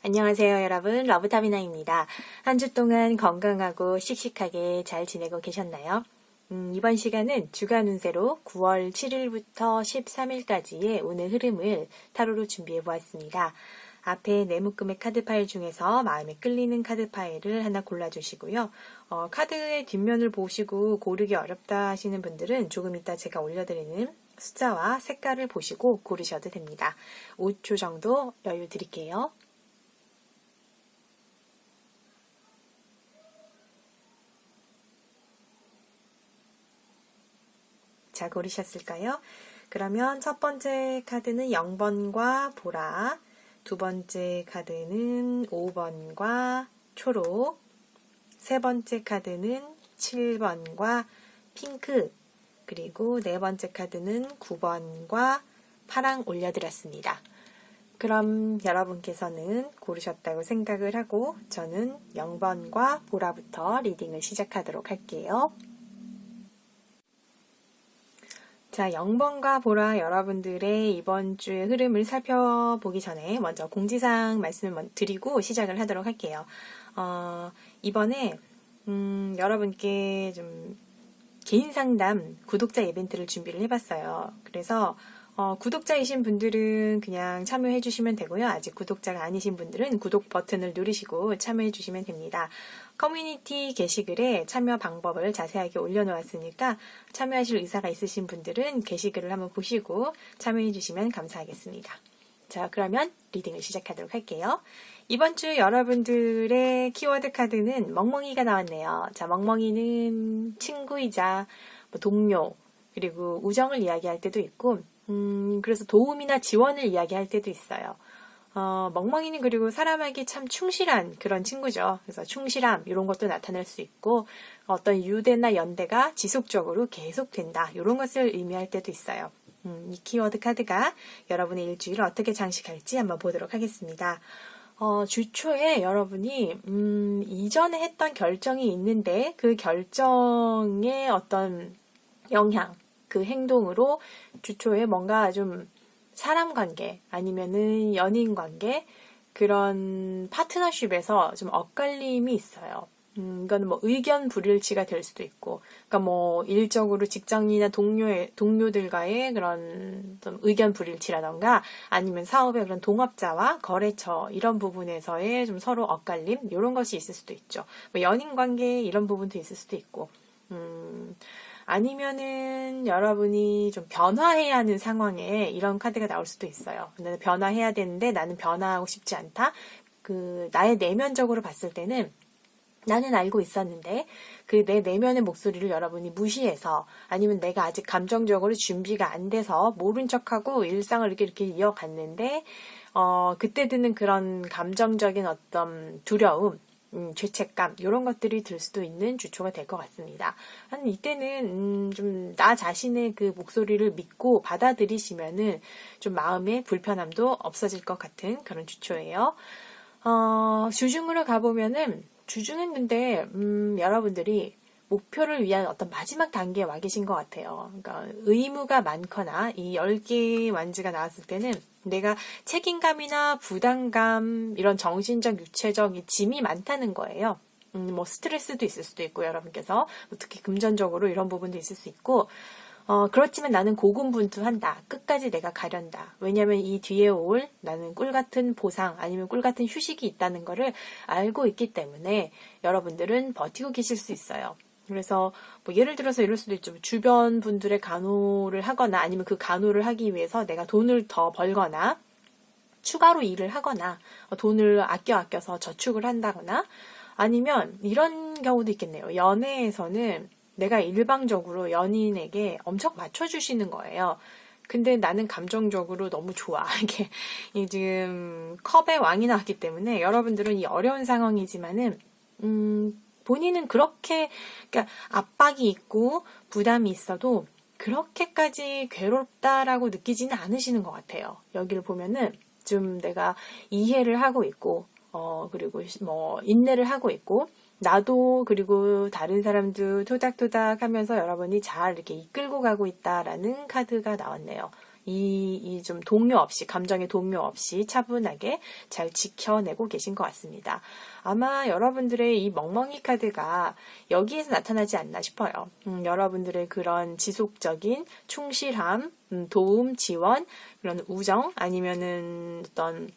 안녕하세요, 여러분. 러브타미나입니다. 한 주 동안 건강하고 씩씩하게 잘 지내고 계셨나요? 이번 시간은 주간 운세로 9월 7일부터 13일까지의 오늘 흐름을 타로로 준비해 보았습니다. 앞에 네 묶음의 카드 파일 중에서 마음에 끌리는 카드 파일을 하나 골라주시고요. 카드의 뒷면을 보시고 고르기 어렵다 하시는 분들은 조금 이따 제가 올려드리는 숫자와 색깔을 보시고 고르셔도 됩니다. 5초 정도 여유 드릴게요. 자, 고르셨을까요? 그러면 첫 번째 카드는 0번과 보라, 두 번째 카드는 5번과 초록, 세 번째 카드는 7번과 핑크, 그리고 네 번째 카드는 9번과 파랑 올려드렸습니다. 그럼 여러분께서는 고르셨다고 생각을 하고 저는 0번과 보라부터 리딩을 시작하도록 할게요. 자, 0번과 보라 여러분들의 이번 주의 흐름을 살펴보기 전에 먼저 공지사항 말씀을 드리고 시작을 하도록 할게요. 이번에 여러분께 좀 개인 상담 구독자 이벤트를 준비를 해봤어요. 그래서 구독자이신 분들은 그냥 참여해 주시면 되고요. 아직 구독자가 아니신 분들은 구독 버튼을 누르시고 참여해 주시면 됩니다. 커뮤니티 게시글에 참여 방법을 자세하게 올려놓았으니까 참여하실 의사가 있으신 분들은 게시글을 한번 보시고 참여해 주시면 감사하겠습니다. 자, 그러면 리딩을 시작하도록 할게요. 이번 주 여러분들의 키워드 카드는 멍멍이가 나왔네요. 자, 멍멍이는 친구이자 동료, 그리고 우정을 이야기할 때도 있고, 그래서 도움이나 지원을 이야기할 때도 있어요. 멍멍이는 그리고 사람에게 참 충실한 그런 친구죠. 그래서 충실함, 이런 것도 나타낼 수 있고, 어떤 유대나 연대가 지속적으로 계속된다, 이런 것을 의미할 때도 있어요. 이 키워드 카드가 여러분의 일주일을 어떻게 장식할지 한번 보도록 하겠습니다. 주 초에 여러분이, 이전에 했던 결정이 있는데, 그 결정의 어떤 영향, 그 행동으로 주 초에 뭔가 좀 사람 관계 아니면은 연인 관계 그런 파트너십에서 좀 엇갈림이 있어요. 이거는 뭐 의견 불일치가 될 수도 있고, 그러니까 뭐 일적으로 직장인이나 동료들과의 그런 좀 의견 불일치라던가 아니면 사업의 그런 동업자와 거래처 이런 부분에서의 좀 서로 엇갈림 이런 것이 있을 수도 있죠. 뭐 연인 관계 이런 부분도 있을 수도 있고, 아니면은 여러분이 좀 변화해야 하는 상황에 이런 카드가 나올 수도 있어요. 나는 변화해야 되는데 나는 변화하고 싶지 않다. 나의 내면적으로 봤을 때는 나는 알고 있었는데 그 내 내면의 목소리를 여러분이 무시해서 아니면 내가 아직 감정적으로 준비가 안 돼서 모른 척하고 일상을 이렇게 이어갔는데 그때 드는 그런 감정적인 어떤 두려움, 죄책감 이런 것들이 들 수도 있는 주초가 될 것 같습니다. 이때는 좀 나 자신의 그 목소리를 믿고 받아들이시면은 좀 마음의 불편함도 없어질 것 같은 그런 주초예요. 주중으로 가보면은 주중은 근데 여러분들이 목표를 위한 어떤 마지막 단계에 와 계신 것 같아요. 그러니까 의무가 많거나 이 10개의 완즈가 나왔을 때는 내가 책임감이나 부담감, 이런 정신적, 육체적 짐이 많다는 거예요. 뭐 스트레스도 있을 수도 있고, 여러분께서 특히 금전적으로 이런 부분도 있을 수 있고, 그렇지만 나는 고군분투한다. 끝까지 내가 가련다. 왜냐면 이 뒤에 올 나는 꿀같은 보상 아니면 꿀같은 휴식이 있다는 거를 알고 있기 때문에 여러분들은 버티고 계실 수 있어요. 그래서 뭐 예를 들어서 이럴 수도 있죠. 주변 분들의 간호를 하거나 아니면 그 간호를 하기 위해서 내가 돈을 더 벌거나 추가로 일을 하거나 돈을 아껴서 저축을 한다거나 아니면 이런 경우도 있겠네요. 연애에서는 내가 일방적으로 연인에게 엄청 맞춰주시는 거예요. 근데 나는 감정적으로 너무 좋아. 이게 지금 컵의 왕이 나왔기 때문에 여러분들은 이 어려운 상황이지만은 본인은 그렇게 그러니까 압박이 있고 부담이 있어도 그렇게까지 괴롭다라고 느끼지는 않으시는 것 같아요. 여기를 보면은 좀 내가 이해를 하고 있고 그리고 뭐 인내를 하고 있고 나도 그리고 다른 사람도 토닥토닥 하면서 여러분이 잘 이렇게 이끌고 가고 있다라는 카드가 나왔네요. 이 좀 동요 없이, 감정의 동요 없이 차분하게 잘 지켜내고 계신 것 같습니다. 아마 여러분들의 이 멍멍이 카드가 여기에서 나타나지 않나 싶어요. 여러분들의 그런 지속적인 충실함, 도움, 지원, 그런 우정, 아니면은 어떤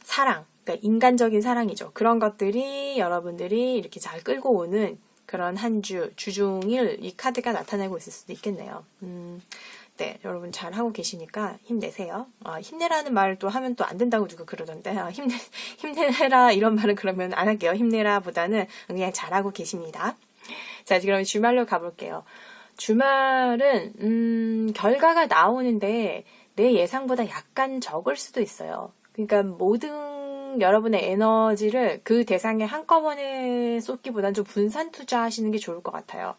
사랑, 그러니까 인간적인 사랑이죠. 그런 것들이 여러분들이 이렇게 잘 끌고 오는 그런 한 주, 주중일 이 카드가 나타내고 있을 수도 있겠네요. 네, 여러분 잘 하고 계시니까 힘내세요. 힘내라는 말을 또 하면 또 안 된다고 누가 그러던데, 힘내라 이런 말은 그러면 안 할게요. 힘내라 보다는 그냥 잘하고 계십니다. 자, 그럼 주말로 가볼게요. 주말은, 결과가 나오는데 내 예상보다 약간 적을 수도 있어요. 그러니까 모든 여러분의 에너지를 그 대상에 한꺼번에 쏟기보다는 좀 분산 투자하시는 게 좋을 것 같아요.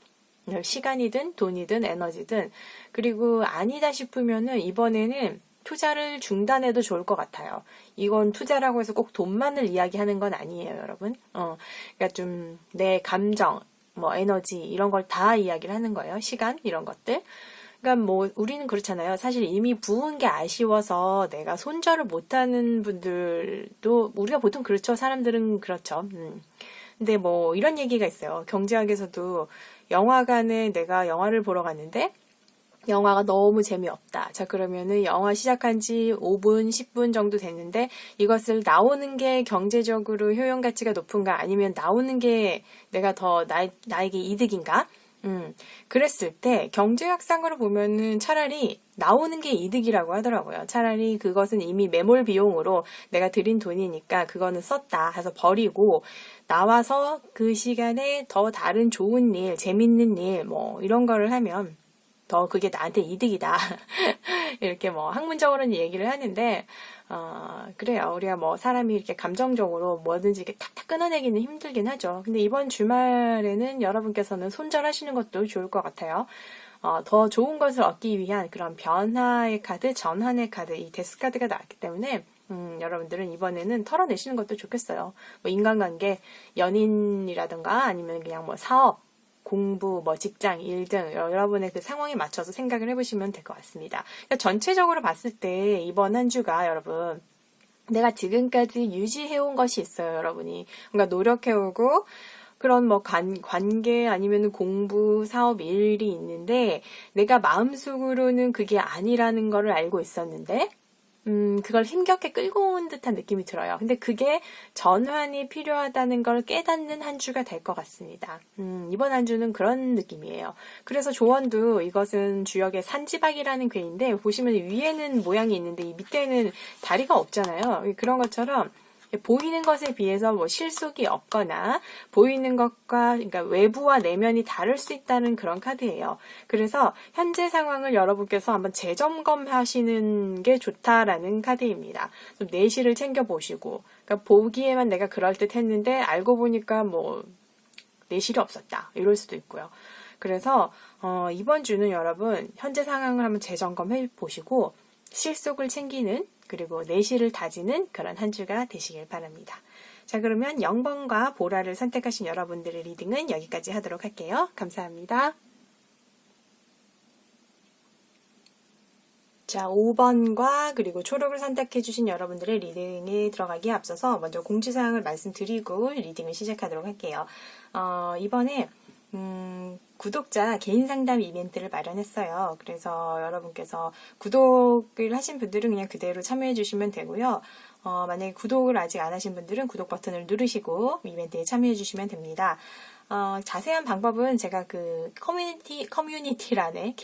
시간이든 돈이든 에너지든. 그리고 아니다 싶으면은 이번에는 투자를 중단해도 좋을 것 같아요. 이건 투자라고 해서 꼭 돈만을 이야기하는 건 아니에요, 여러분. 그러니까 좀 내 감정, 뭐 에너지 이런 걸 다 이야기를 하는 거예요. 시간 이런 것들. 그러니까 뭐 우리는 그렇잖아요. 사실 이미 부은 게 아쉬워서 내가 손절을 못하는 분들도 우리가 보통 그렇죠. 사람들은 그렇죠. 근데 뭐 이런 얘기가 있어요. 경제학에서도 영화관에 내가 영화를 보러 갔는데 영화가 너무 재미없다. 자, 그러면은 영화 시작한 지 5분, 10분 정도 됐는데 이것을 나오는 게 경제적으로 효용 가치가 높은가 아니면 나오는 게 내가 더 나에게 이득인가? 그랬을 때 경제학상으로 보면은 차라리 나오는 게 이득이라고 하더라고요. 차라리 그것은 이미 매몰 비용으로 내가 들인 돈이니까 그거는 썼다 해서 버리고 나와서 그 시간에 더 다른 좋은 일, 재밌는 일, 뭐 이런 거를 하면 더 그게 나한테 이득이다. 이렇게 뭐 학문적으로는 얘기를 하는데, 그래요. 우리가 뭐 사람이 이렇게 감정적으로 뭐든지 이렇게 탁탁 끊어내기는 힘들긴 하죠. 근데 이번 주말에는 여러분께서는 손절하시는 것도 좋을 것 같아요. 더 좋은 것을 얻기 위한 그런 변화의 카드, 전환의 카드, 이 데스 카드가 나왔기 때문에, 여러분들은 이번에는 털어내시는 것도 좋겠어요. 뭐 인간관계, 연인이라든가 아니면 그냥 뭐 사업, 공부, 뭐 직장, 일 등 여러분의 그 상황에 맞춰서 생각을 해보시면 될 것 같습니다. 그러니까 전체적으로 봤을 때 이번 한 주가 여러분 내가 지금까지 유지해온 것이 있어요, 여러분이. 그러니까 노력해오고 그런 뭐 관계 아니면 공부, 사업, 일이 있는데 내가 마음속으로는 그게 아니라는 거를 알고 있었는데 그걸 힘겹게 끌고 온 듯한 느낌이 들어요. 근데 그게 전환이 필요하다는 걸 깨닫는 한 주가 될 것 같습니다. 이번 한 주는 그런 느낌이에요. 그래서 조언도 이것은 주역의 산지박이라는 괴인데 보시면 위에는 모양이 있는데 이 밑에는 다리가 없잖아요. 그런 것처럼 보이는 것에 비해서 뭐 실속이 없거나 보이는 것과 그러니까 외부와 내면이 다를 수 있다는 그런 카드예요. 그래서 현재 상황을 여러분께서 한번 재점검하시는 게 좋다라는 카드입니다. 좀 내실을 챙겨보시고 그러니까 보기에만 내가 그럴듯했는데 알고 보니까 뭐 내실이 없었다. 이럴 수도 있고요. 그래서 이번 주는 여러분 현재 상황을 한번 재점검해 보시고 실속을 챙기는 그리고 내실을 다지는 그런 한 주가 되시길 바랍니다. 자, 그러면 0번과 보라를 선택하신 여러분들의 리딩은 여기까지 하도록 할게요. 감사합니다. 자, 5번과 그리고 초록을 선택해주신 여러분들의 리딩에 들어가기에 앞서서 먼저 공지사항을 말씀드리고 리딩을 시작하도록 할게요. 이번에 구독자 개인 상담 이벤트를 마련했어요. 그래서 여러분께서 구독을 하신 분들은 그냥 그대로 참여해 주시면 되고요. 만약에 구독을 아직 안 하신 분들은 구독 버튼을 누르시고 이벤트에 참여해 주시면 됩니다. 자세한 방법은 제가 그 커뮤니티란에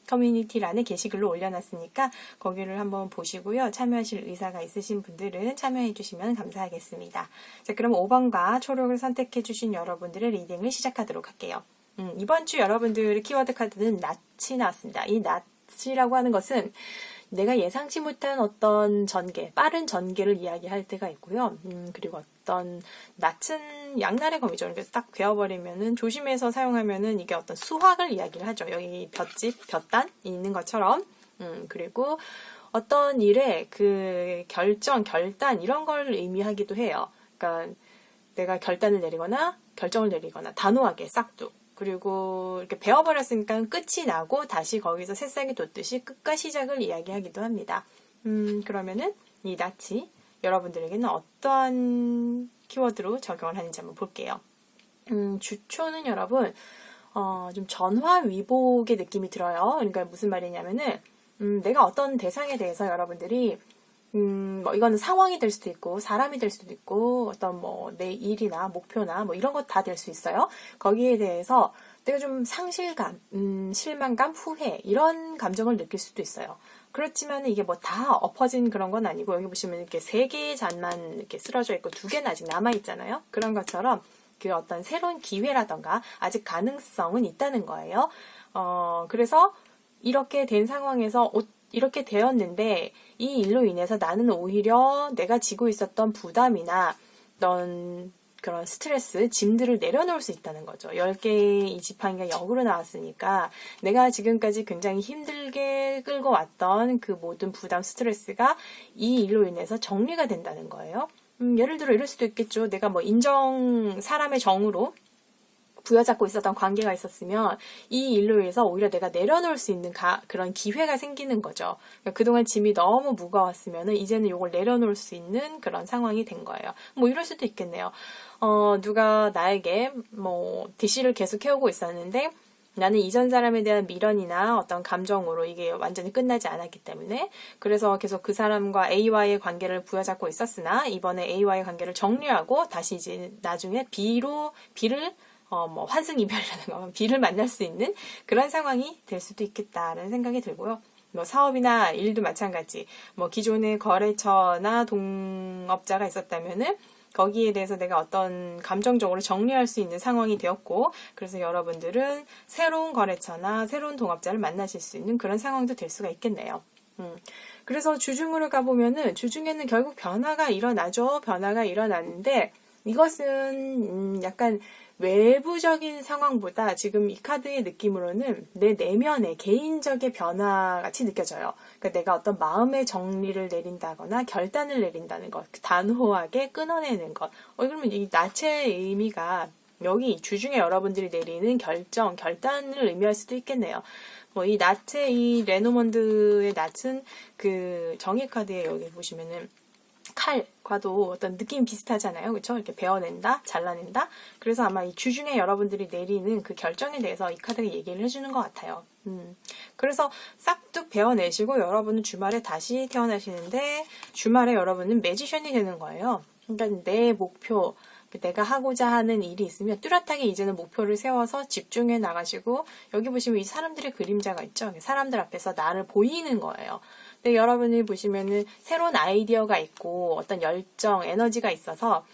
커뮤니티란에 게시글로 올려놨으니까 거기를 한번 보시고요. 참여하실 의사가 있으신 분들은 참여해 주시면 감사하겠습니다. 자, 그럼 5번과 초록을 선택해 주신 여러분들의 리딩을 시작하도록 할게요. 이번 주 여러분들의 키워드 카드는 낫이 나왔습니다. 이 낫이라고 하는 것은 내가 예상치 못한 어떤 전개, 빠른 전개를 이야기할 때가 있고요. 그리고 어떤 낯은 양날의 검이죠. 이렇게 딱 베어버리면은 조심해서 사용하면은 이게 어떤 수확을 이야기를 하죠. 여기 볏짚, 볏단이 있는 것처럼. 그리고 어떤 일의 그 결단 이런 걸 의미하기도 해요. 그러니까 내가 결단을 내리거나 결정을 내리거나 단호하게 싹둑. 그리고 이렇게 배워버렸으니까 끝이 나고 다시 거기서 새싹이 돋듯이 끝과 시작을 이야기하기도 합니다. 그러면은 이 낯이 여러분들에게는 어떠한 키워드로 적용을 하는지 한번 볼게요. 주초는 여러분 좀 전화위복의 느낌이 들어요. 그러니까 무슨 말이냐면은 내가 어떤 대상에 대해서 여러분들이 뭐 이거는 상황이 될 수도 있고 사람이 될 수도 있고 어떤 뭐 내 일이나 목표나 뭐 이런 것 다 될 수 있어요. 거기에 대해서 내가 좀 상실감, 실망감, 후회 이런 감정을 느낄 수도 있어요. 그렇지만 이게 뭐 다 엎어진 그런 건 아니고 여기 보시면 이렇게 3개의 잔만 이렇게 쓰러져 있고 2개는 아직 남아 있잖아요. 그런 것처럼 그 어떤 새로운 기회라던가 아직 가능성은 있다는 거예요. 그래서 이렇게 된 상황에서 이렇게 되었는데 이 일로 인해서 나는 오히려 내가 지고 있었던 부담이나 어떤 그런 스트레스, 짐들을 내려놓을 수 있다는 거죠. 10개의 이 지팡이가 역으로 나왔으니까 내가 지금까지 굉장히 힘들게 끌고 왔던 그 모든 부담, 스트레스가 이 일로 인해서 정리가 된다는 거예요. 예를 들어 이럴 수도 있겠죠. 내가 뭐 사람의 정으로 부여잡고 있었던 관계가 있었으면 이 일로 인해서 오히려 내가 내려놓을 수 있는 그런 기회가 생기는 거죠. 그러니까 그동안 짐이 너무 무거웠으면 이제는 이걸 내려놓을 수 있는 그런 상황이 된 거예요. 뭐 이럴 수도 있겠네요. 누가 나에게 뭐 대시를 계속 해오고 있었는데 나는 이전 사람에 대한 미련이나 어떤 감정으로 이게 완전히 끝나지 않았기 때문에 그래서 계속 그 사람과 A와의 관계를 부여잡고 있었으나 이번에 A와의 관계를 정리하고 다시 이제 나중에 B를 뭐 환승이별이라는 거, B를 만날 수 있는 그런 상황이 될 수도 있겠다라는 생각이 들고요. 뭐 사업이나 일도 마찬가지. 뭐 기존의 거래처나 동업자가 있었다면은 거기에 대해서 내가 어떤 감정적으로 정리할 수 있는 상황이 되었고, 그래서 여러분들은 새로운 거래처나 새로운 동업자를 만나실 수 있는 그런 상황도 될 수가 있겠네요. 그래서 주중으로 가보면은 주중에는 결국 변화가 일어나죠. 변화가 일어나는데 이것은 약간 외부적인 상황보다 지금 이 카드의 느낌으로는 내 내면의 개인적인 변화 같이 느껴져요. 그러니까 내가 어떤 마음의 정리를 내린다거나 결단을 내린다는 것, 단호하게 끊어내는 것. 그러면 이 낯의 의미가 여기 주중에 여러분들이 내리는 결단을 의미할 수도 있겠네요. 뭐 이 낯의 이 레노먼드의 낯은 그 정의 카드에 여기 보시면은 칼과도 어떤 느낌이 비슷하잖아요. 그렇죠? 이렇게 베어낸다, 잘라낸다. 그래서 아마 이 주중에 여러분들이 내리는 그 결정에 대해서 이 카드가 얘기를 해주는 것 같아요. 그래서 싹둑 베어내시고 여러분은 주말에 다시 태어나시는데 주말에 여러분은 매지션이 되는 거예요. 그러니까 내 목표, 내가 하고자 하는 일이 있으면 뚜렷하게 이제는 목표를 세워서 집중해 나가시고 여기 보시면 이 사람들의 그림자가 있죠. 사람들 앞에서 나를 보이는 거예요. 근데 여러분이 보시면은 새로운 아이디어가 있고 어떤 열정, 에너지가 있어서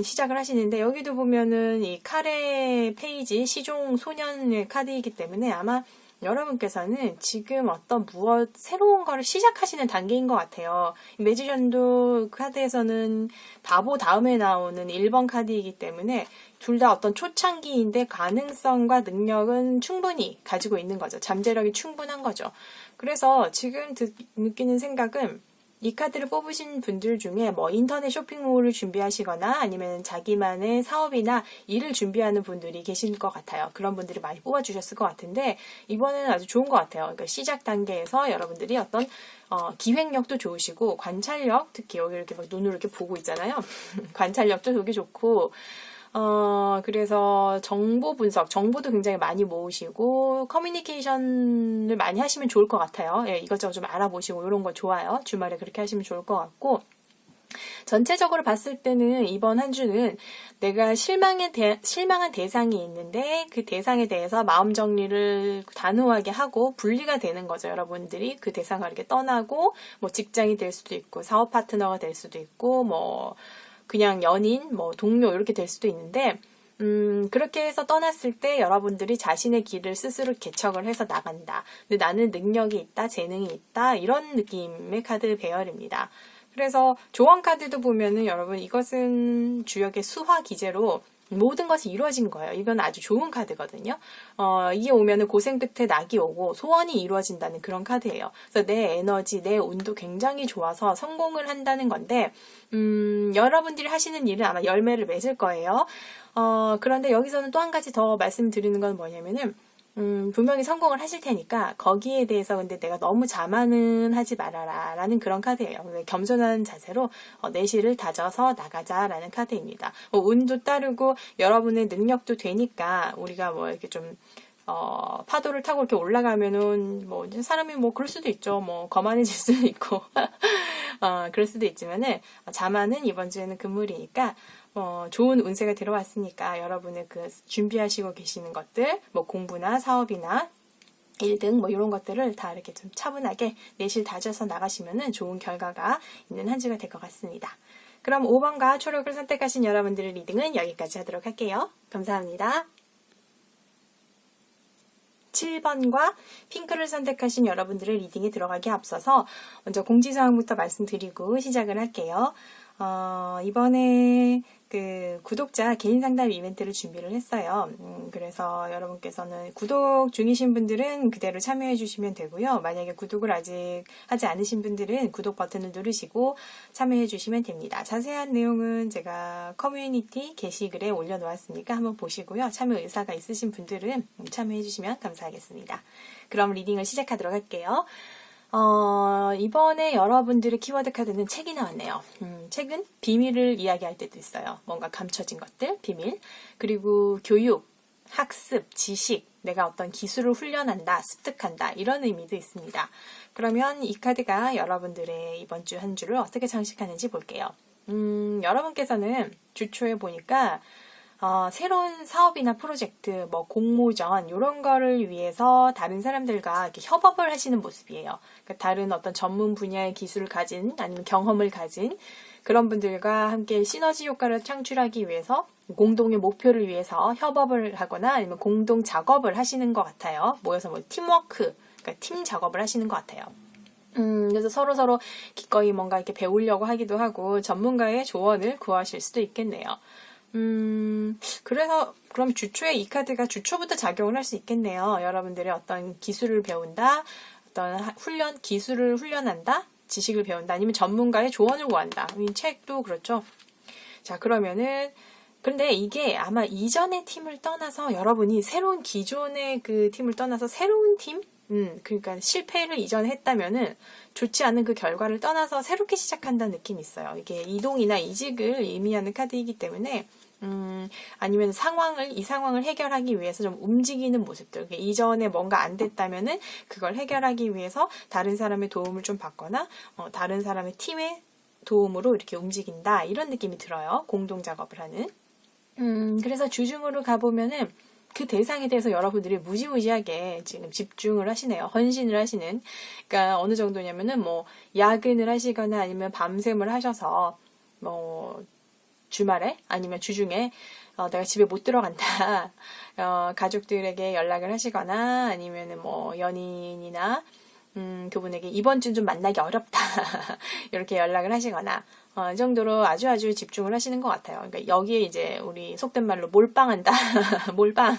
시작을 하시는데 여기도 보면은 이 칼의 페이지, 시종 소년의 카드이기 때문에 아마 여러분께서는 지금 어떤 새로운 거를 시작하시는 단계인 것 같아요. 매지션도 카드에서는 바보 다음에 나오는 1번 카드이기 때문에 둘 다 어떤 초창기인데 가능성과 능력은 충분히 가지고 있는 거죠. 잠재력이 충분한 거죠. 그래서 지금 느끼는 생각은 이 카드를 뽑으신 분들 중에 뭐 인터넷 쇼핑몰을 준비하시거나 아니면 자기만의 사업이나 일을 준비하는 분들이 계실 것 같아요. 그런 분들이 많이 뽑아주셨을 것 같은데 이번에는 아주 좋은 것 같아요. 그러니까 시작 단계에서 여러분들이 어떤 기획력도 좋으시고 관찰력, 특히 여기 이렇게 막 눈으로 이렇게 보고 있잖아요. 관찰력도 되게 좋고 그래서 정보 분석, 정보도 굉장히 많이 모으시고, 커뮤니케이션을 많이 하시면 좋을 것 같아요. 예, 이것저것 좀 알아보시고, 이런 거 좋아요. 주말에 그렇게 하시면 좋을 것 같고, 전체적으로 봤을 때는 이번 한 주는 내가 실망한 대상이 있는데, 그 대상에 대해서 마음 정리를 단호하게 하고, 분리가 되는 거죠. 여러분들이 그 대상을 이렇게 떠나고, 뭐 직장이 될 수도 있고, 사업 파트너가 될 수도 있고, 뭐, 그냥 연인, 뭐 동료 이렇게 될 수도 있는데 그렇게 해서 떠났을 때 여러분들이 자신의 길을 스스로 개척을 해서 나간다. 근데 나는 능력이 있다, 재능이 있다 이런 느낌의 카드 배열입니다. 그래서 조언 카드도 보면은 여러분 이것은 주역의 수화 기제로 모든 것이 이루어진 거예요. 이건 아주 좋은 카드거든요. 이게 오면은 고생 끝에 낙이 오고 소원이 이루어진다는 그런 카드예요. 그래서 내 에너지, 내 운도 굉장히 좋아서 성공을 한다는 건데, 여러분들이 하시는 일은 아마 열매를 맺을 거예요. 그런데 여기서는 또 한 가지 더 말씀드리는 건 뭐냐면은, 분명히 성공을 하실 테니까 거기에 대해서 근데 내가 너무 자만은 하지 말아라 라는 그런 카드예요. 겸손한 자세로 내실을 다져서 나가자라는 카드입니다. 운도 따르고 여러분의 능력도 되니까 우리가 뭐 이렇게 좀 파도를 타고 이렇게 올라가면은 뭐 사람이 뭐 그럴 수도 있죠. 뭐 거만해질 수도 있고 그럴 수도 있지만은 자만은 이번 주에는 금물이니까 좋은 운세가 들어왔으니까 여러분의 그 준비하시고 계시는 것들, 뭐 공부나 사업이나 일 등 뭐 이런 것들을 다 이렇게 좀 차분하게 내실 다져서 나가시면은 좋은 결과가 있는 한 주가 될 것 같습니다. 그럼 5번과 초록을 선택하신 여러분들의 리딩은 여기까지 하도록 할게요. 감사합니다. 7번과 핑크를 선택하신 여러분들의 리딩에 들어가기 앞서서 먼저 공지사항부터 말씀드리고 시작을 할게요. 이번에 그 구독자 개인 상담 이벤트를 준비를 했어요. 그래서 여러분께서는 구독 중이신 분들은 그대로 참여해 주시면 되고요. 만약에 구독을 아직 하지 않으신 분들은 구독 버튼을 누르시고 참여해 주시면 됩니다. 자세한 내용은 제가 커뮤니티 게시글에 올려놓았으니까 한번 보시고요. 참여 의사가 있으신 분들은 참여해 주시면 감사하겠습니다. 그럼 리딩을 시작하도록 할게요. 이번에 여러분들의 키워드 카드는 책이 나왔네요. 책은 비밀을 이야기할 때도 있어요. 뭔가 감춰진 것들, 비밀. 그리고 교육, 학습, 지식, 내가 어떤 기술을 훈련한다, 습득한다, 이런 의미도 있습니다. 그러면 이 카드가 여러분들의 이번 주 한 주를 어떻게 장식하는지 볼게요. 여러분께서는 주초에 보니까 새로운 사업이나 프로젝트, 뭐 공모전 이런 거를 위해서 다른 사람들과 이렇게 협업을 하시는 모습이에요. 그러니까 다른 어떤 전문 분야의 기술을 가진 아니면 경험을 가진 그런 분들과 함께 시너지 효과를 창출하기 위해서 공동의 목표를 위해서 협업을 하거나 아니면 공동 작업을 하시는 것 같아요. 모여서 뭐 팀워크, 그러니까 팀 작업을 하시는 것 같아요. 그래서 서로 기꺼이 뭔가 이렇게 배우려고 하기도 하고 전문가의 조언을 구하실 수도 있겠네요. 그래서 그럼 주초에 이 카드가 주초부터 작용을 할 수 있겠네요. 여러분들의 어떤 기술을 배운다, 어떤 기술을 훈련한다, 지식을 배운다, 아니면 전문가의 조언을 구한다. 이 책도 그렇죠. 자, 그러면은 근데 이게 아마 이전의 팀을 떠나서 여러분이 새로운 기존의 그 팀을 떠나서 새로운 팀? 그러니까 실패를 이전에 했다면은 좋지 않은 그 결과를 떠나서 새롭게 시작한다는 느낌이 있어요. 이게 이동이나 이직을 의미하는 카드이기 때문에 아니면 이 상황을 해결하기 위해서 좀 움직이는 모습들. 이전에 뭔가 안 됐다면은 그걸 해결하기 위해서 다른 사람의 도움을 좀 받거나 다른 사람의 팀의 도움으로 이렇게 움직인다. 이런 느낌이 들어요. 공동 작업을 하는. 그래서 주중으로 가보면은 그 대상에 대해서 여러분들이 무지무지하게 지금 집중을 하시네요. 헌신을 하시는. 그러니까 어느 정도냐면은 뭐 야근을 하시거나 아니면 밤샘을 하셔서 뭐 주말에 아니면 주중에 내가 집에 못 들어간다. 가족들에게 연락을 하시거나 아니면은 뭐 연인이나 그분에게 이번 주는 좀 만나기 어렵다. 이렇게 연락을 하시거나 이 정도로 아주 집중을 하시는 것 같아요. 그러니까 여기에 이제 우리 속된 말로 몰빵한다. 몰빵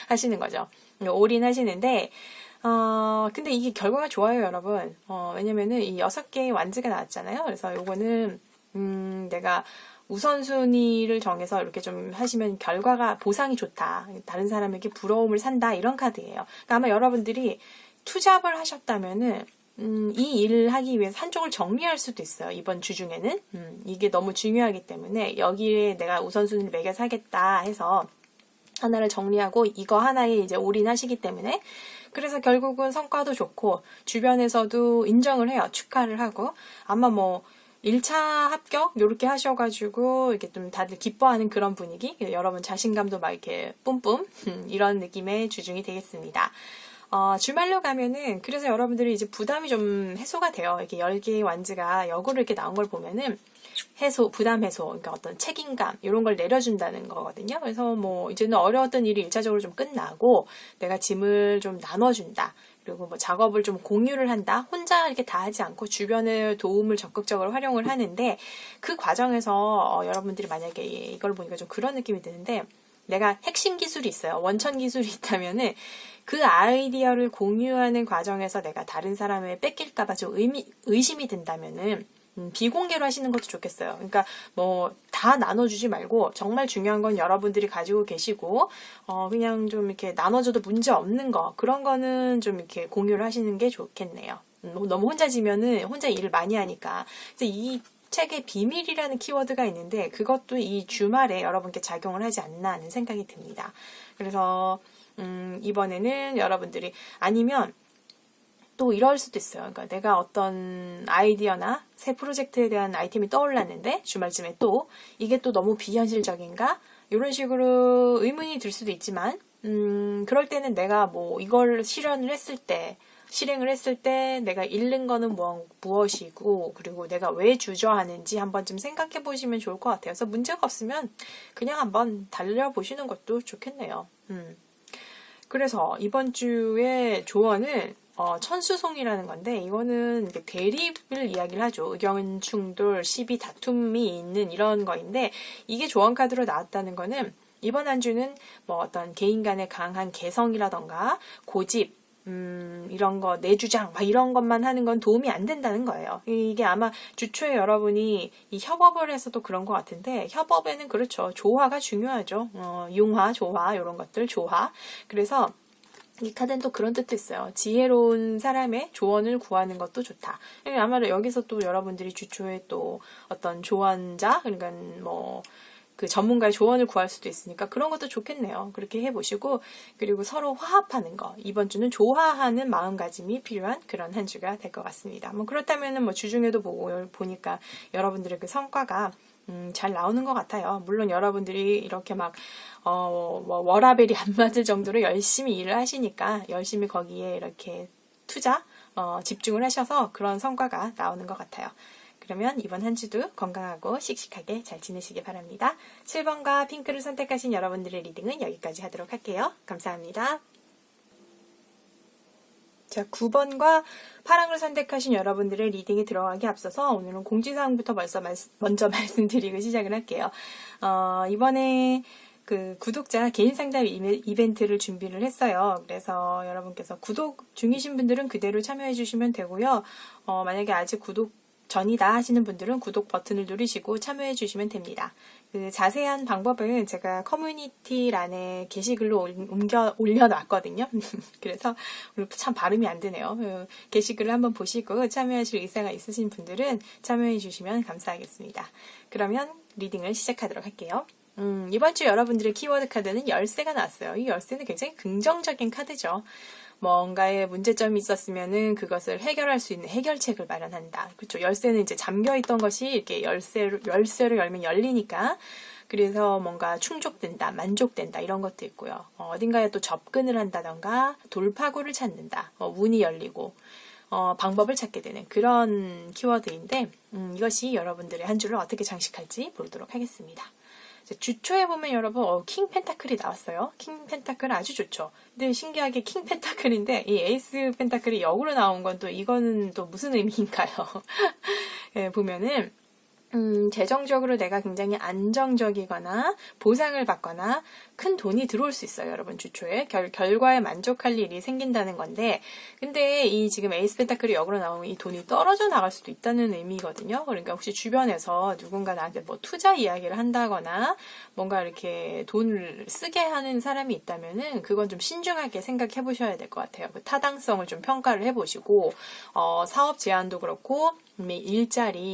하시는 거죠. 올인하시는데 근데 이게 결과가 좋아요, 여러분. 왜냐면은 이 6개의 완즈가 나왔잖아요. 그래서 요거는 내가 우선순위를 정해서 이렇게 좀 하시면 결과가 보상이 좋다. 다른 사람에게 부러움을 산다. 이런 카드예요. 그러니까 아마 여러분들이 투잡을 하셨다면은 이 일을 하기 위해서 한쪽을 정리할 수도 있어요. 이번 주 중에는. 이게 너무 중요하기 때문에 여기에 내가 우선순위를 매겨서 하겠다 해서 하나를 정리하고 이거 하나에 이제 올인하시기 때문에 그래서 결국은 성과도 좋고 주변에서도 인정을 해요. 축하를 하고 아마 뭐 1차 합격 이렇게 하셔가지고 이렇게 좀 다들 기뻐하는 그런 분위기, 여러분 자신감도 막 이렇게 뿜뿜 이런 느낌의 주중이 되겠습니다. 주말로 가면은 그래서 여러분들이 이제 부담이 좀 해소가 돼요. 이렇게 10개의 완즈가 역으로 이렇게 나온 걸 보면은 부담 해소, 그러니까 어떤 책임감 이런 걸 내려준다는 거거든요. 그래서 뭐 이제는 어려웠던 일이 1차적으로 좀 끝나고 내가 짐을 좀 나눠준다. 그리고 뭐 작업을 좀 공유를 한다. 혼자 이렇게 다 하지 않고 주변의 도움을 적극적으로 활용을 하는데 그 과정에서 여러분들이 만약에 이걸 보니까 좀 그런 느낌이 드는데 내가 핵심 기술이 있어요. 원천 기술이 있다면은 그 아이디어를 공유하는 과정에서 내가 다른 사람을 뺏길까봐 좀 의심이 든다면은 비공개로 하시는 것도 좋겠어요. 그러니까 뭐 다 나눠주지 말고 정말 중요한 건 여러분들이 가지고 계시고 그냥 좀 이렇게 나눠줘도 문제 없는 거 그런 거는 좀 이렇게 공유를 하시는 게 좋겠네요. 너무 혼자 지면은 혼자 일을 많이 하니까. 그래서 이 책에 비밀이라는 키워드가 있는데 그것도 이 주말에 여러분께 작용을 하지 않나 하는 생각이 듭니다. 그래서 이번에는 여러분들이 아니면 또 이럴 수도 있어요. 그러니까 내가 어떤 아이디어나 새 프로젝트에 대한 아이템이 떠올랐는데 주말쯤에 또 이게 또 너무 비현실적인가? 이런 식으로 의문이 들 수도 있지만 그럴 때는 내가 뭐 이걸 실행을 했을 때 내가 잃는 거는 무엇이고 그리고 내가 왜 주저하는지 한 번쯤 생각해 보시면 좋을 것 같아요. 그래서 문제가 없으면 그냥 한번 달려보시는 것도 좋겠네요. 그래서 이번 주에 조언은 천수송이라는 건데 이거는 대립을 이야기를 하죠. 의견 충돌, 시비 다툼이 있는 이런 거인데 이게 조언 카드로 나왔다는 거는 이번 한 주는 뭐 어떤 개인 간의 강한 개성이라던가 고집 이런 거, 내 주장, 막 이런 것만 하는 건 도움이 안 된다는 거예요. 이게 아마 주초에 여러분이 이 협업을 해서도 그런 것 같은데, 협업에는 그렇죠. 조화가 중요하죠. 융화, 조화, 이런 것들, 조화. 그래서 이 카드는 또 그런 뜻도 있어요. 지혜로운 사람의 조언을 구하는 것도 좋다. 아마 여기서 또 여러분들이 주초에 또 어떤 조언자, 그러니까 뭐, 그 전문가의 조언을 구할 수도 있으니까 그런 것도 좋겠네요. 그렇게 해보시고 그리고 서로 화합하는 거 이번 주는 조화하는 마음가짐이 필요한 그런 한 주가 될 것 같습니다. 뭐 그렇다면은 뭐 주중에도 보니까 여러분들의 그 성과가 잘 나오는 것 같아요. 물론 여러분들이 이렇게 막 뭐 워라벨이 안 맞을 정도로 열심히 일을 하시니까 열심히 거기에 이렇게 집중을 하셔서 그런 성과가 나오는 것 같아요. 그러면 이번 한 주도 건강하고 씩씩하게 잘 지내시기 바랍니다. 7번과 핑크를 선택하신 여러분들의 리딩은 여기까지 하도록 할게요. 감사합니다. 자, 9번과 파랑을 선택하신 여러분들의 리딩에 들어가기 앞서서 오늘은 공지사항부터 먼저 말씀드리고 시작을 할게요. 이번에 그 구독자 개인 상담 이벤트를 준비를 했어요. 그래서 여러분께서 구독 중이신 분들은 그대로 참여해 주시면 되고요. 만약에 아직 구독 전이다 하시는 분들은 구독 버튼을 누르시고 참여해 주시면 됩니다. 그 자세한 방법은 제가 커뮤니티란에 게시글로 올려놨거든요. 그래서 오늘 참 발음이 안 되네요. 게시글을 한번 보시고 참여하실 의사가 있으신 분들은 참여해 주시면 감사하겠습니다. 그러면 리딩을 시작하도록 할게요. 이번 주 여러분들의 키워드 카드는 열쇠가 나왔어요. 이 열쇠는 굉장히 긍정적인 카드죠. 뭔가에 문제점이 있었으면은 그것을 해결할 수 있는 해결책을 마련한다. 그렇죠. 열쇠는 이제 잠겨있던 것이 이렇게 열쇠를 열면 열리니까 그래서 뭔가 충족된다, 만족된다 이런 것도 있고요. 어딘가에 또 접근을 한다던가 돌파구를 찾는다. 문이 열리고 방법을 찾게 되는 그런 키워드인데 이것이 여러분들의 한 주를 어떻게 장식할지 보도록 하겠습니다. 주초에 보면 여러분 킹 펜타클이 나왔어요. 킹 펜타클 아주 좋죠. 근데 신기하게 킹 펜타클인데 이 에이스 펜타클이 역으로 나온 건 또 이거는 또 무슨 의미인가요? 예, 보면은 재정적으로 내가 굉장히 안정적이거나 보상을 받거나 큰 돈이 들어올 수 있어요. 여러분 주초에 결과에 만족할 일이 생긴다는 건데 근데 이 지금 에이스 펜타클이 역으로 나오면 이 돈이 떨어져 나갈 수도 있다는 의미거든요. 그러니까 혹시 주변에서 누군가 나한테 뭐 투자 이야기를 한다거나 뭔가 이렇게 돈을 쓰게 하는 사람이 있다면은 그건 좀 신중하게 생각해 보셔야 될 것 같아요. 그 타당성을 좀 평가를 해보시고 사업 제안도 그렇고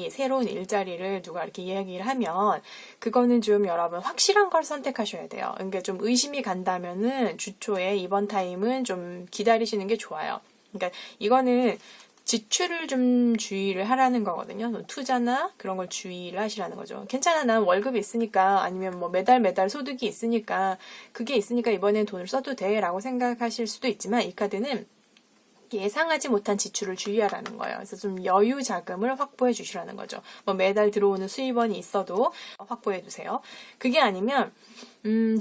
새로운 일자리를 누가 이렇게 이야기를 하면 그거는 좀 여러분 확실한 걸 선택하셔야 돼요. 그러니까 좀 의심이 간다면은 주초에 이번 타임은 좀 기다리시는 게 좋아요. 그러니까 이거는 지출을 좀 주의를 하라는 거거든요. 투자나 그런 걸 주의를 하시라는 거죠. 괜찮아, 난 월급이 있으니까 아니면 뭐 매달 소득이 있으니까 그게 있으니까 이번엔 돈을 써도 돼 라고 생각하실 수도 있지만 이 카드는 예상하지 못한 지출을 주의하라는 거예요. 그래서 좀 여유 자금을 확보해 주시라는 거죠. 뭐 매달 들어오는 수입원이 있어도 확보해 두세요. 그게 아니면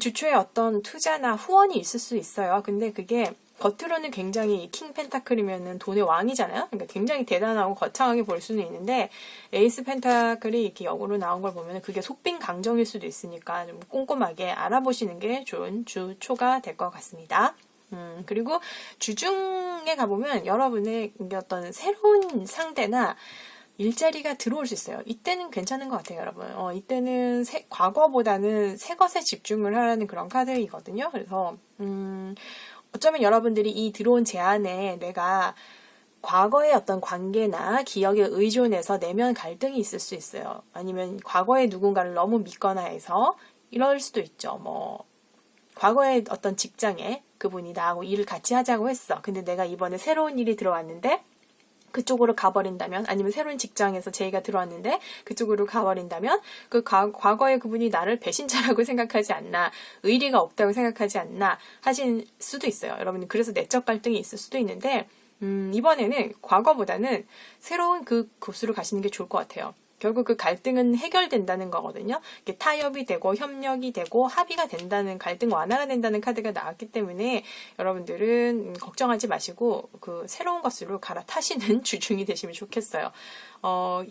주초에 어떤 투자나 후원이 있을 수 있어요. 근데 그게 겉으로는 굉장히 킹 펜타클이면은 돈의 왕이잖아요. 그러니까 굉장히 대단하고 거창하게 볼 수는 있는데 에이스 펜타클이 이렇게 역으로 나온 걸 보면은 그게 속빈 강정일 수도 있으니까 좀 꼼꼼하게 알아보시는 게 좋은 주초가 될 것 같습니다. 그리고 주중에 가보면 여러분의 어떤 새로운 상대나 일자리가 들어올 수 있어요. 이때는 괜찮은 것 같아요, 여러분. 이때는 과거보다는 새 것에 집중을 하라는 그런 카드이거든요. 그래서 어쩌면 여러분들이 이 들어온 제안에 내가 과거의 어떤 관계나 기억에 의존해서 내면 갈등이 있을 수 있어요. 아니면 과거의 누군가를 너무 믿거나 해서 이럴 수도 있죠. 뭐 과거의 어떤 직장에 그분이 나하고 일을 같이 하자고 했어. 근데 내가 이번에 새로운 일이 들어왔는데 그쪽으로 가버린다면, 아니면 새로운 직장에서 제의가 들어왔는데 그쪽으로 가버린다면 그 과거의 그분이 나를 배신자라고 생각하지 않나, 의리가 없다고 생각하지 않나 하실 수도 있어요. 여러분, 그래서 내적 갈등이 있을 수도 있는데 이번에는 과거보다는 새로운 그 곳으로 가시는 게 좋을 것 같아요. 결국 그 갈등은 해결된다는 거거든요. 이게 타협이 되고 협력이 되고 합의가 된다는, 갈등 완화가 된다는 카드가 나왔기 때문에 여러분들은 걱정하지 마시고 그 새로운 것으로 갈아타시는 주중이 되시면 좋겠어요.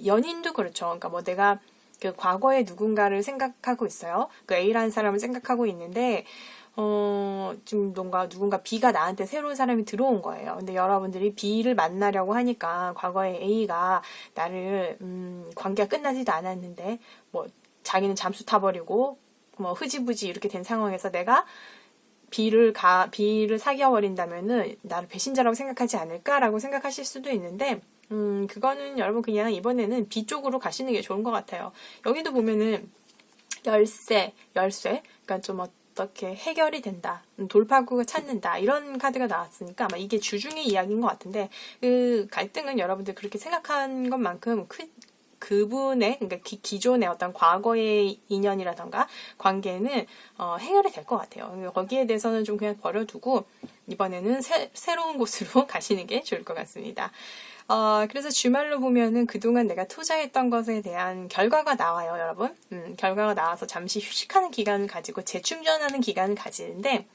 연인도 그렇죠. 그러니까 뭐 내가 그 과거의 누군가를 생각하고 있어요. 그 A라는 사람을 생각하고 있는데 지금 누군가 B가 나한테 새로운 사람이 들어온 거예요. 근데 여러분들이 B를 만나려고 하니까 과거에 A가 나를, 관계가 끝나지도 않았는데, 뭐, 자기는 잠수 타버리고, 뭐, 흐지부지 이렇게 된 상황에서 내가 B를 사귀어버린다면은 나를 배신자라고 생각하지 않을까라고 생각하실 수도 있는데, 그거는 여러분 그냥 이번에는 B 쪽으로 가시는 게 좋은 것 같아요. 여기도 보면은 열쇠, 그러니까 좀 어떻게 해결이 된다, 돌파구가 찾는다, 이런 카드가 나왔으니까 아마 이게 주중의 이야기인 것 같은데, 그 갈등은 여러분들 그렇게 생각한 것만큼 그분의, 그러니까 기존의 어떤 과거의 인연이라던가 관계는 해결이 될 것 같아요. 거기에 대해서는 좀 그냥 버려두고 이번에는 새로운 곳으로 가시는 게 좋을 것 같습니다. 그래서 주말로 보면은 그동안 내가 투자했던 것에 대한 결과가 나와요, 여러분. 결과가 나와서 잠시 휴식하는 기간을 가지고 재충전하는 기간을 가지는데,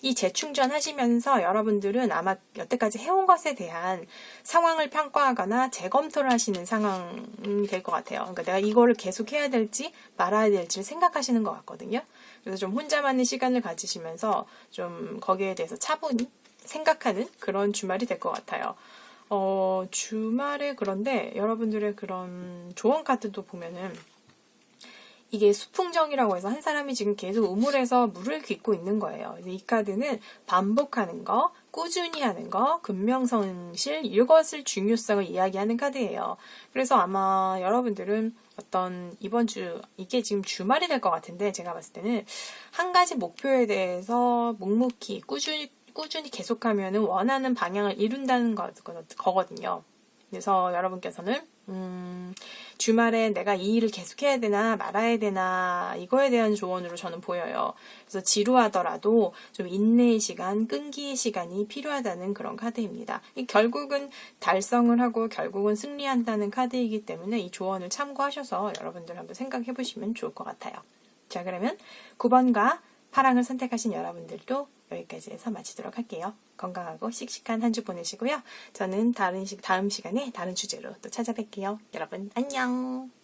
이 재충전 하시면서 여러분들은 아마 여태까지 해온 것에 대한 상황을 평가하거나 재검토를 하시는 상황이 될 것 같아요. 그러니까 내가 이거를 계속 해야 될지 말아야 될지 생각하시는 것 같거든요. 그래서 좀 혼자만의 시간을 가지시면서 좀 거기에 대해서 차분히 생각하는 그런 주말이 될 것 같아요. 주말에 그런데 여러분들의 그런 조언 카드도 보면은 이게 수풍정이라고 해서 한 사람이 지금 계속 우물에서 물을 깃고 있는 거예요. 이 카드는 반복하는 거, 꾸준히 하는 거, 근명성실, 이것을 중요성을 이야기하는 카드예요. 그래서 아마 여러분들은 어떤 이번 주, 이게 지금 주말이 될 것 같은데 제가 봤을 때는 한 가지 목표에 대해서 묵묵히 꾸준히 계속하면은 원하는 방향을 이룬다는 거거든요. 그래서 여러분께서는 주말에 내가 이 일을 계속해야 되나 말아야 되나 이거에 대한 조언으로 저는 보여요. 그래서 지루하더라도 좀 인내의 시간, 끈기의 시간이 필요하다는 그런 카드입니다. 결국은 달성을 하고 결국은 승리한다는 카드이기 때문에 이 조언을 참고하셔서 여러분들 한번 생각해 보시면 좋을 것 같아요. 자, 그러면 9번과 파랑을 선택하신 여러분들도 여기까지 해서 마치도록 할게요. 건강하고 씩씩한 한 주 보내시고요. 저는 다음 시간에 다른 주제로 또 찾아뵐게요. 여러분 안녕.